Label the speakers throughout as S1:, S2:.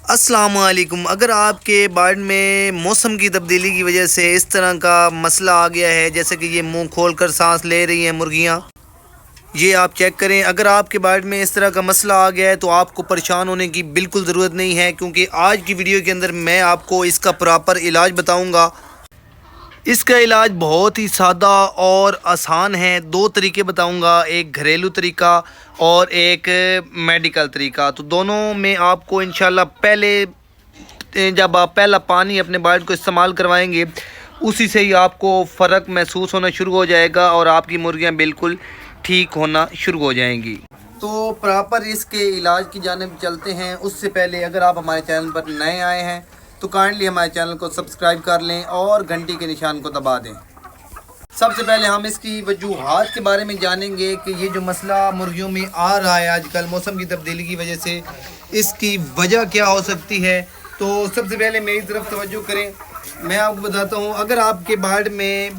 S1: अस्सलामुअलैकुम। अगर आपके बाड़ में मौसम की तब्दीली की वजह से इस तरह का मसला आ गया है, जैसे कि ये मुंह खोलकर सांस ले रही हैं मुर्गियां, ये आप चेक करें। अगर आपके बाड़ में इस तरह का मसला आ गया है तो आपको परेशान होने की बिल्कुल ज़रूरत नहीं है, क्योंकि आज की वीडियो के अंदर मैं आपको इसका प्रॉपर इलाज बताऊँगा। इसका इलाज बहुत ही सादा और आसान है। दो तरीके बताऊंगा, एक घरेलू तरीका और एक मेडिकल तरीका। तो दोनों में आपको इंशाल्लाह जब आप पहला पानी अपने बाल को इस्तेमाल करवाएंगे, उसी से ही आपको फ़र्क महसूस होना शुरू हो जाएगा और आपकी मुर्गियां बिल्कुल ठीक होना शुरू हो जाएंगी। तो प्रॉपर इसके इलाज की जानिब चलते हैं। उससे पहले अगर आप हमारे चैनल पर नए आए हैं तो काइंडली हमारे चैनल को सब्सक्राइब कर लें और घंटी के निशान को दबा दें। सबसे पहले हम इसकी वजूहात के बारे में जानेंगे कि ये जो मसला मुर्गियों में आ रहा है आजकल मौसम की तब्दीली की वजह से, इसकी वजह क्या हो सकती है। तो सबसे पहले मेरी तरफ तवज्जो करें, मैं आपको बताता हूँ। अगर आपके बाड़ में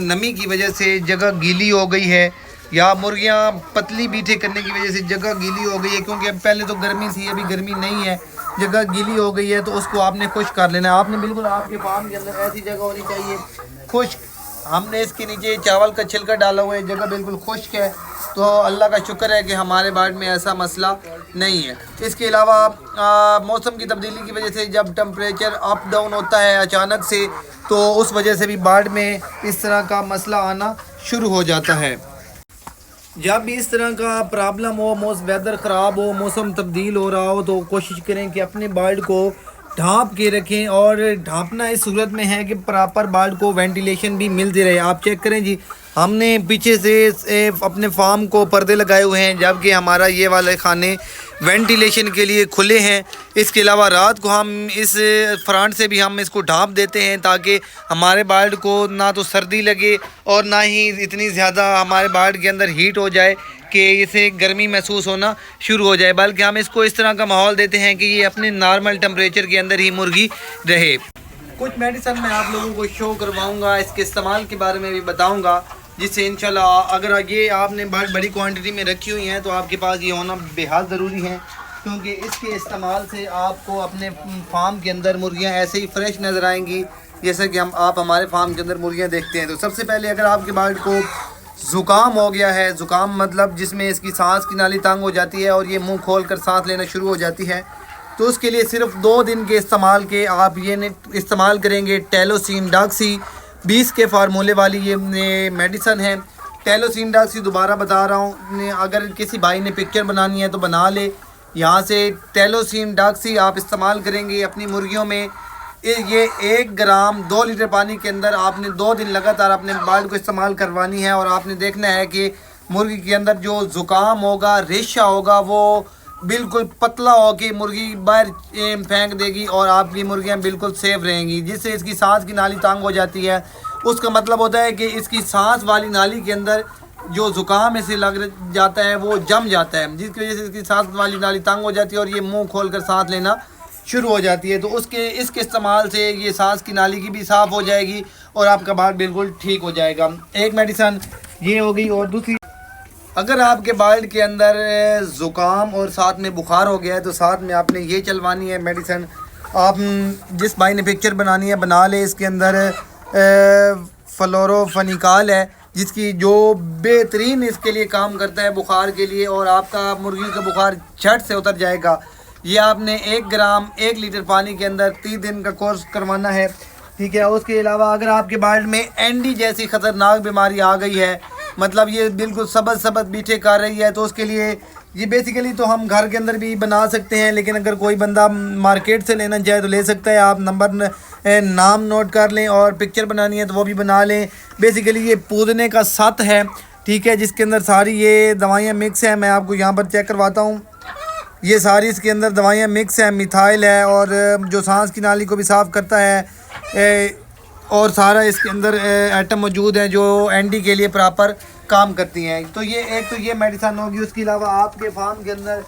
S1: नमी की वजह से जगह गीली हो गई है या मुर्गियाँ पतली बीठे करने की वजह से जगह गीली हो गई है, क्योंकि पहले तो गर्मी थी, अभी गर्मी नहीं है, जगह गीली हो गई है, तो उसको आपने खुश्क कर लेना है। आपने बिल्कुल आपके फार्म के अंदर ऐसी जगह होनी चाहिए खुश्क। हमने इसके नीचे चावल का छिलका डाला हुआ है, जगह बिल्कुल खुश्क है। तो अल्लाह का शुक्र है कि हमारे बाड़ में ऐसा मसला नहीं है। इसके अलावा मौसम की तब्दीली की वजह से जब टेम्परेचर अप डाउन होता है अचानक से, तो उस वजह से भी बाड़ में इस तरह का मसला आना शुरू हो जाता है। जब भी इस तरह का प्रॉब्लम हो, वेदर ख़राब हो, मौसम तब्दील हो रहा हो, तो कोशिश करें कि अपने बाड़ को ढाँप के रखें। और ढाँपना इस सूरत में है कि प्रॉपर बाड़ को वेंटिलेशन भी मिलती रहे। आप चेक करें जी, हमने पीछे से अपने फार्म को पर्दे लगाए हुए हैं, जबकि हमारा ये वाले खाने वेंटिलेशन के लिए खुले हैं। इसके अलावा रात को हम इस फ्रंट से भी हम इसको ढाँप देते हैं, ताकि हमारे बाड़ को ना तो सर्दी लगे और ना ही इतनी ज़्यादा हमारे बाड़ के अंदर हीट हो जाए कि इसे गर्मी महसूस होना शुरू हो जाए, बल्कि हम इसको इस तरह का माहौल देते हैं कि ये अपने नॉर्मल टेम्परेचर के अंदर ही मुर्गी रहे। कुछ मेडिसिन मैं आप लोगों को शो करवाऊँगा, इसके इस्तेमाल के बारे में भी बताऊँगा, जिससे इंशाल्लाह अगर ये आपने बड़ी क्वांटिटी में रखी हुई हैं तो आपके पास ये होना बेहद ज़रूरी है, क्योंकि इसके इस्तेमाल से आपको अपने फार्म के अंदर मुर्गियां ऐसे ही फ्रेश नज़र आएंगी जैसे कि आप हमारे फार्म के अंदर मुर्गियां देखते हैं। तो सबसे पहले अगर आपके बार्ड को ज़ुकाम हो गया है, ज़ुकाम मतलब जिसमें इसकी सांस की नाली तंग हो जाती है और ये मुँह खोल कर सांस लेना शुरू हो जाती है, तो उसके लिए सिर्फ 2 दिन के इस्तेमाल के आप ये इस्तेमाल करेंगे टेलोसिन डॉक्सी 20 के फार्मूले वाली ये मेडिसन है। टेलोसिन डॉक्सी दोबारा बता रहा हूँ, अगर किसी भाई ने पिक्चर बनानी है तो बना ले। यहाँ से टेलोसिन डॉक्सी आप इस्तेमाल करेंगे अपनी मुर्गियों में। ये 1 ग्राम 2 लीटर पानी के अंदर आपने 2 दिन लगातार अपने बाड़ को इस्तेमाल करवानी है। और आपने देखना है कि मुर्गी के अंदर जो ज़ुकाम होगा, रेशा होगा, वो बिल्कुल पतला हो के मुर्गी बाहर फेंक देगी और आपकी मुर्गियां बिल्कुल सेफ रहेंगी। जिससे इसकी सांस की नाली तंग हो जाती है, उसका मतलब होता है कि इसकी सांस वाली नाली के अंदर जो ज़ुकाम इसे लग जाता है वो जम जाता है, जिसकी वजह से इसकी सांस वाली नाली तंग हो जाती है और ये मुंह खोलकर सांस लेना शुरू हो जाती है। तो इसके इस्तेमाल से ये सांस की नाली की भी साफ़ हो जाएगी और आपका बाल बिल्कुल ठीक हो जाएगा। एक मेडिसन ये हो गई। और दूसरी, अगर आपके बाल के अंदर ज़ुकाम और साथ में बुखार हो गया है तो साथ में आपने ये चलवानी है मेडिसन। आप जिस भाई ने पिक्चर बनानी है बना ले। इसके अंदर फ्लोरोफनिकाल है, जिसकी जो बेहतरीन इसके लिए काम करता है बुखार के लिए, और आपका मुर्गी का बुखार झट से उतर जाएगा। ये आपने 1 ग्राम 1 लीटर पानी के अंदर 30 दिन का कोर्स करवाना है, ठीक है। उसके अलावा अगर आपके बाल में एंडी जैसी ख़तरनाक बीमारी आ गई है, मतलब ये बिल्कुल सबज बीठे कर रही है, तो उसके लिए ये बेसिकली तो हम घर के अंदर भी बना सकते हैं, लेकिन अगर कोई बंदा मार्केट से लेना चाहे तो ले सकता है। आप नाम नोट कर लें और पिक्चर बनानी है तो वो भी बना लें। बेसिकली ये पूदने का सत है, ठीक है, जिसके अंदर सारी ये दवाइयाँ मिक्स हैं। मैं आपको यहाँ पर चेक करवाता हूँ, ये सारी इसके अंदर दवाइयाँ मिक्स हैं। मिथाइल है और जो सांस की नाली को भी साफ़ करता है, और सारा इसके अंदर आइटम मौजूद हैं जो एंटी के लिए प्रॉपर काम करती हैं। तो ये एक तो ये मेडिसन होगी। उसके अलावा आपके फार्म के अंदर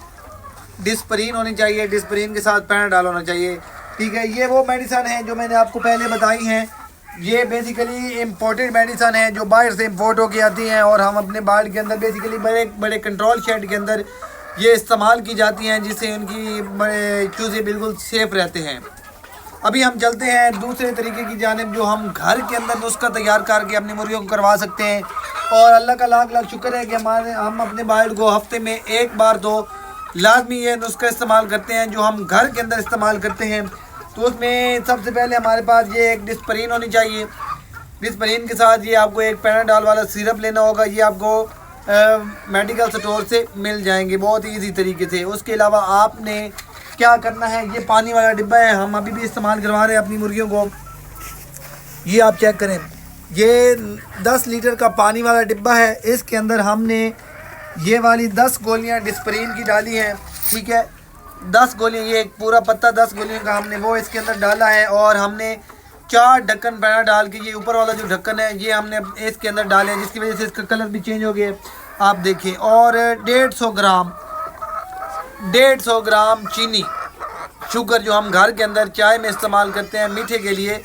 S1: डिस्परीन होनी चाहिए, डिस्परीन के साथ पैनाडॉल होना चाहिए, ठीक है। ये वो मेडिसन है जो मैंने आपको पहले बताई हैं। ये बेसिकली इम्पोर्टेड मेडिसन है जो बाहर से इम्पोर्ट होके आती हैं, और हम अपने बाड़ के अंदर बेसिकली बड़े बड़े कंट्रोल शेड के अंदर ये इस्तेमाल की जाती हैं, जिससे उनकी चूज़े बिल्कुल सेफ़ रहते हैं। अभी हम चलते हैं दूसरे तरीके की जानिब, जो हम घर के अंदर नुस्खा तैयार करके अपनी मुर्गियों को करवा सकते हैं। और अल्लाह का लाख लाख शुक्र है कि हम अपने बर्ड को हफ्ते में एक बार तो लाजमी ये नुस्खा इस्तेमाल करते हैं, जो हम घर के अंदर इस्तेमाल करते हैं। तो उसमें सबसे पहले हमारे पास ये एक डिस्परीन होनी चाहिए। डिस्परीन के साथ ये आपको एक पैनाडॉल वाला सिरप लेना होगा। ये आपको मेडिकल स्टोर से मिल जाएंगे बहुत ही ईजी तरीके से। उसके अलावा आपने क्या करना है, ये पानी वाला डिब्बा है, हम अभी भी इस्तेमाल करवा रहे हैं अपनी मुर्गियों को। ये आप चेक करें, ये 10 लीटर का पानी वाला डिब्बा है। इसके अंदर हमने ये वाली 10 गोलियां डिस्परीन की डाली हैं, ठीक है। 10 गोलियां, ये एक पूरा पत्ता 10 गोलियों का हमने वो इसके अंदर डाला है। और हमने 4 ढक्कन पैना डाल के, ये ऊपर वाला जो ढक्कन है ये हमने इसके अंदर डाले हैं, जिसकी वजह से इसका कलर भी चेंज हो गया, आप देखें। और 150 ग्राम चीनी, शुगर, जो हम घर के अंदर चाय में इस्तेमाल करते हैं मीठे के लिए,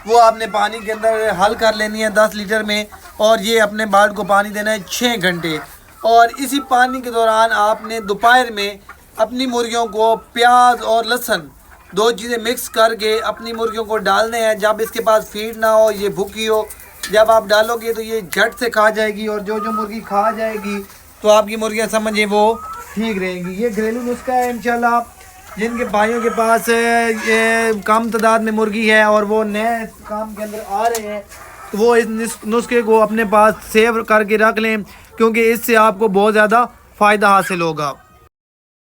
S1: वो आपने पानी के अंदर हल कर लेनी है 10 लीटर में। और ये अपने बर्ड को पानी देना है 6 घंटे। और इसी पानी के दौरान आपने दोपहर में अपनी मुर्गियों को प्याज और लहसुन 2 चीज़ें मिक्स करके अपनी मुर्गियों को डालने हैं। जब इसके पास फीड ना हो, ये भूखी हो, जब आप डालोगे तो ये झट से खा जाएगी। और जो जो मुर्गी खा जाएगी तो आपकी मुर्गियाँ समझिए वो ठीक रहेंगी। ये घरेलू नुस्खा है इंशाल्लाह। जिनके भाइयों के पास ये कम तादाद में मुर्गी है और वो नए काम के अंदर आ रहे हैं, तो वो इस नुस्खे को अपने पास सेव करके रख लें, क्योंकि इससे आपको बहुत ज़्यादा फ़ायदा हासिल होगा।